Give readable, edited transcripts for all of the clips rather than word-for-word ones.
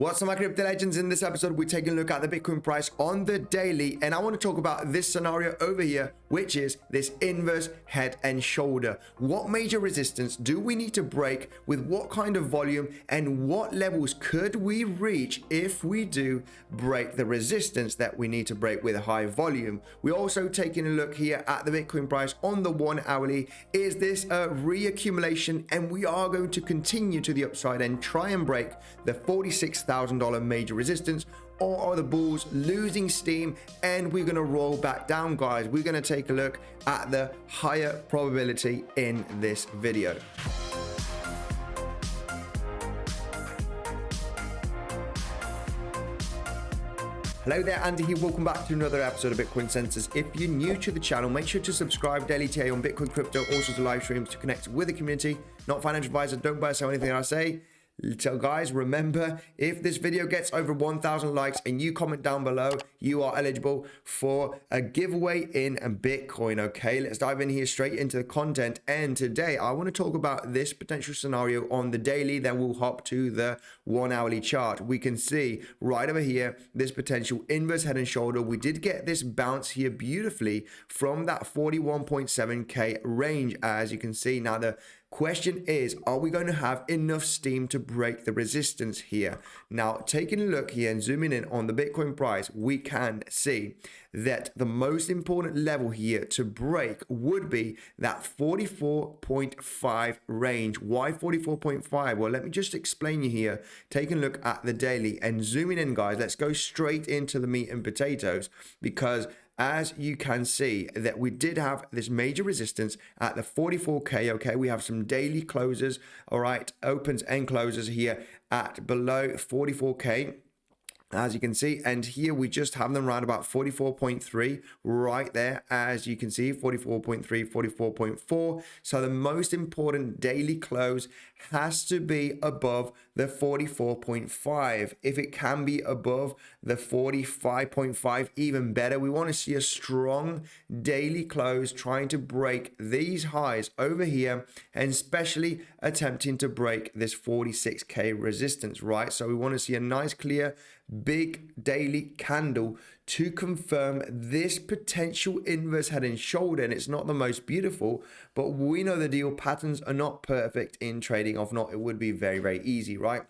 What's up, my crypto legends? In this episode, we're taking a look at the Bitcoin price on the daily, and I want to talk about this scenario over here, which is this inverse head and shoulder. What major resistance do we need to break, with what kind of volume, and what levels could we reach if we do break the resistance that we need to break with a high volume? We're also taking a look here at the Bitcoin price on the 1 hourly. Is this a reaccumulation? And we are going to continue to the upside and try and break the $46,000 major resistance, or are the bulls losing steam and we're going to roll back down, guys? We're going to take a look at the higher probability in this video. Hello there, Andy here. Welcome back to another episode of Bitcoinsensus. If you're new to the channel, make sure to subscribe daily TA on Bitcoin, crypto, all sorts of live streams to connect with the community. Not financial advisor, don't buy or sell anything I say. So guys, remember, if this video gets over 1,000 likes and you comment down below, you are eligible for a giveaway in Bitcoin. Okay, let's dive in here straight into the content. And today I want to talk about this potential scenario on the daily. Then we'll hop to the 1 hourly chart. We can see right over here this potential inverse head and shoulder. We did get this bounce here beautifully from that 41.7k range, as you can see. Now the question is, are we going to have enough steam to break the resistance here? Now, taking a look here and zooming in on the Bitcoin price, we can see that the most important level here to break would be that 44.5 range. Why 44.5? Well, let me just explain you here. Taking a look at the daily and zooming in, guys, let's go straight into the meat and potatoes, because as you can see that we did have this major resistance at the 44k. Okay, we have some daily closes, all right, opens and closes here at below 44k, as you can see, and here we just have them around about 44.3 right there, as you can see, 44.3, 44.4. So the most important daily close has to be above the 44.5. If it can be above the 45.5, even better. We want to see a strong daily close trying to break these highs over here, and especially attempting to break this 46k resistance, right? So we want to see a nice clear big daily candle to confirm this potential inverse head and shoulder. And it's not the most beautiful, but we know the deal patterns are not perfect in trading. If not, it would be very, very easy, right?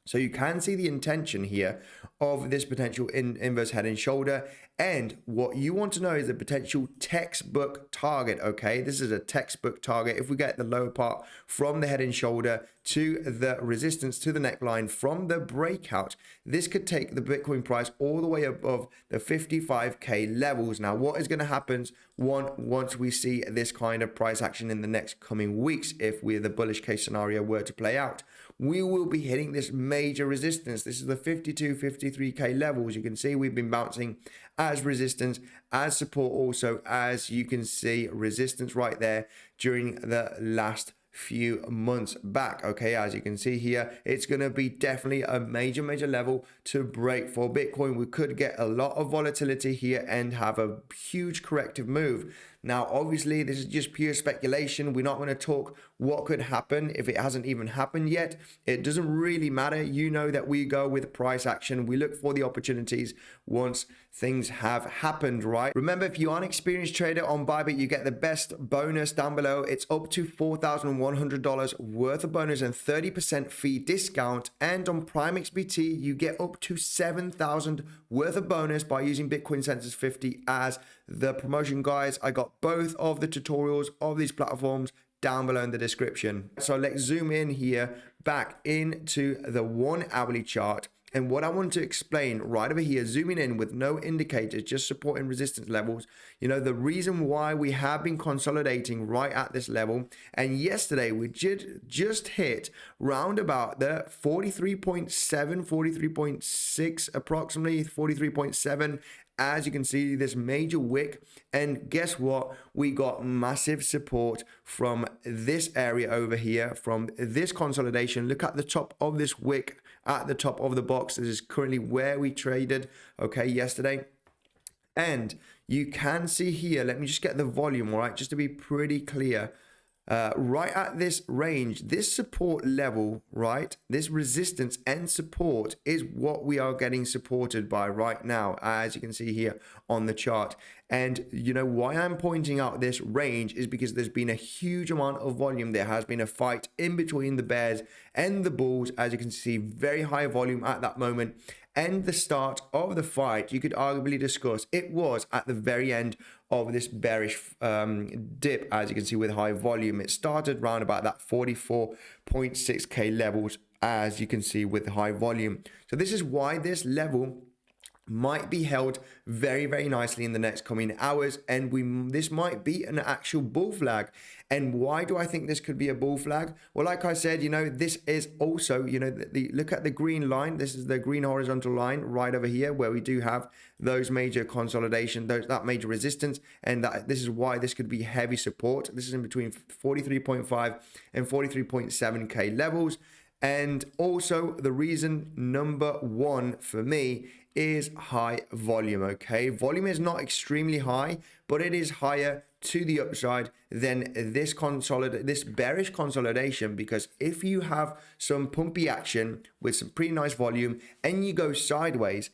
So you can see the intention here of this potential inverse head and shoulder. And what you want to know is the potential textbook target. Okay, this is a textbook target. If we get the lower part from the head and shoulder to the resistance to the neckline from the breakout, this could take the Bitcoin price all the way above the 55k levels. Now, what is going to happen once we see this kind of price action in the next coming weeks? If the bullish case scenario were to play out, we will be hitting this major resistance. This is the 52, 53k levels. You can see we've been bouncing as resistance, as support also, as you can see resistance right there during the last few months back. Okay, as you can see here, it's going to be definitely a major level to break for Bitcoin. We could get a lot of volatility here and have a huge corrective move. Now, obviously, this is just pure speculation. We're not going to talk what could happen if it hasn't even happened yet. It doesn't really matter. You know that we go with price action. We look for the opportunities once things have happened, right? Remember, if you are an experienced trader on Bybit, you get the best bonus down below. It's up to $4,100 worth of bonus and 30% fee discount. And on Prime XBT, you get up to $7,000 worth of bonus by using Bitcoinsensus 50 as the promotion, guys. I got both of the tutorials of these platforms down below in the description. So let's zoom in here back into the 1 hourly chart. And what I want to explain right over here, zooming in with no indicators, just supporting resistance levels. You know, the reason why we have been consolidating right at this level. And yesterday we just hit round about the 43.7, 43.6, approximately 43.7. As you can see, this major wick, and guess what? We got massive support from this area over here, from this consolidation. Look at the top of this wick, at the top of the box. This is currently where we traded, okay, yesterday. And you can see here, let me just get the volume, all right, just to be pretty clear. right at this range, this support level, right? This resistance and support is what we are getting supported by right now, as you can see here on the chart. And you know why I'm pointing out this range is because there's been a huge amount of volume. There has been a fight in between the bears and the bulls, as you can see, very high volume at that moment. And the start of the fight, you could arguably discuss, it was at the very end of this bearish dip, as you can see, with high volume. It started around about that 44.6k levels, as you can see, with high volume. So this is why this level might be held very, very nicely in the next coming hours, and this might be an actual bull flag. And why do I think this could be a bull flag? Well, like I said, you know, this is also, you know, look at the green line. This is the green horizontal line right over here, where we do have those major consolidation, that major resistance, and this is why this could be heavy support. This is in between 43.5 and 43.7k levels. And also the reason number one for me is high volume. Okay, volume is not extremely high, but it is higher to the upside than this bearish consolidation, because if you have some pumpy action with some pretty nice volume and you go sideways,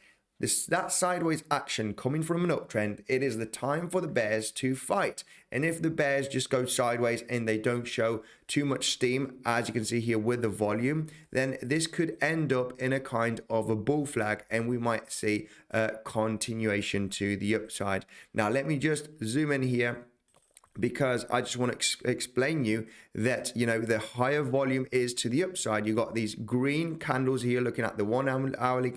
that sideways action coming from an uptrend, it is the time for the bears to fight. And if the bears just go sideways and they don't show too much steam, as you can see here with the volume, then this could end up in a kind of a bull flag, and we might see a continuation to the upside. Now let me just zoom in here, because I just want to explain you that, you know, the higher volume is to the upside. You got these green candles here looking at the 1 hourly,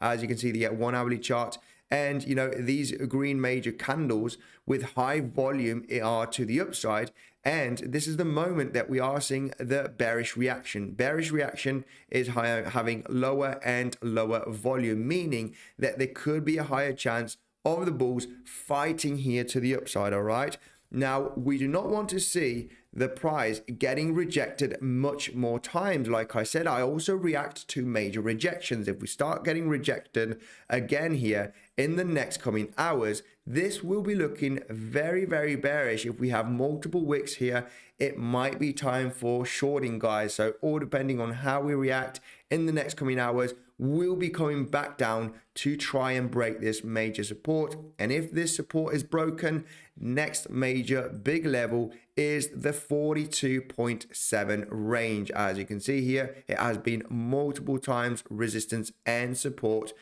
as you can see, the 1 hourly chart. And, you know, these green major candles with high volume are to the upside. And this is the moment that we are seeing the bearish reaction. Bearish reaction is having lower and lower volume, meaning that there could be a higher chance of the bulls fighting here to the upside, all right? Now, we do not want to see the price getting rejected much more times. Like I said, I also react to major rejections. If we start getting rejected again here in the next coming hours, this will be looking very, very bearish. If we have multiple wicks here, it might be time for shorting, guys. So all depending on how we react in the next coming hours, we'll be coming back down to try and break this major support. And if this support is broken, next major big level is the 42.7 range. As you can see here, it has been multiple times resistance and support,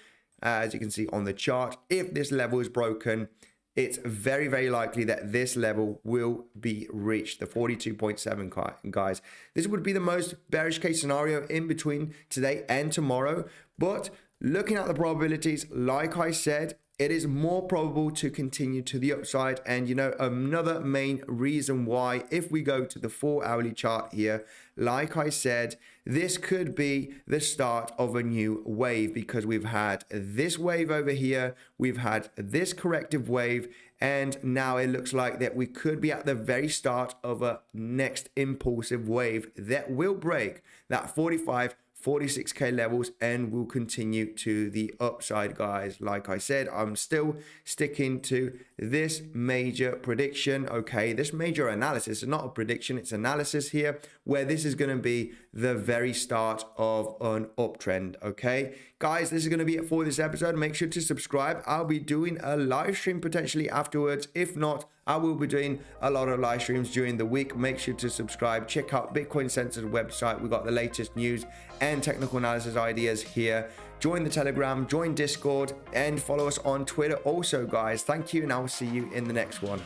as you can see on the chart. If this level is broken, it's very, very likely that this level will be reached, the 42.7, guys. This would be the most bearish case scenario in between today and tomorrow. But looking at the probabilities, like I said, it is more probable to continue to the upside. And, you know, another main reason why, if we go to the 4 hourly chart here, like I said, this could be the start of a new wave, because we've had this wave over here, we've had this corrective wave, and now it looks like that we could be at the very start of a next impulsive wave that will break that 46k levels and will continue to the upside, guys. Like I said, I'm still sticking to this major prediction. Okay, this major analysis is not a prediction, it's analysis here, where this is going to be the very start of an uptrend. Okay, guys, this is going to be it for this episode. Make sure to subscribe. I'll be doing a live stream potentially afterwards. If not, I will be doing a lot of live streams during the week. Make sure to subscribe. Check out Bitcoinsensus website. We've got the latest news and technical analysis ideas here. Join the Telegram, join Discord, and follow us on Twitter also, guys. Thank you, and I will see you in the next one.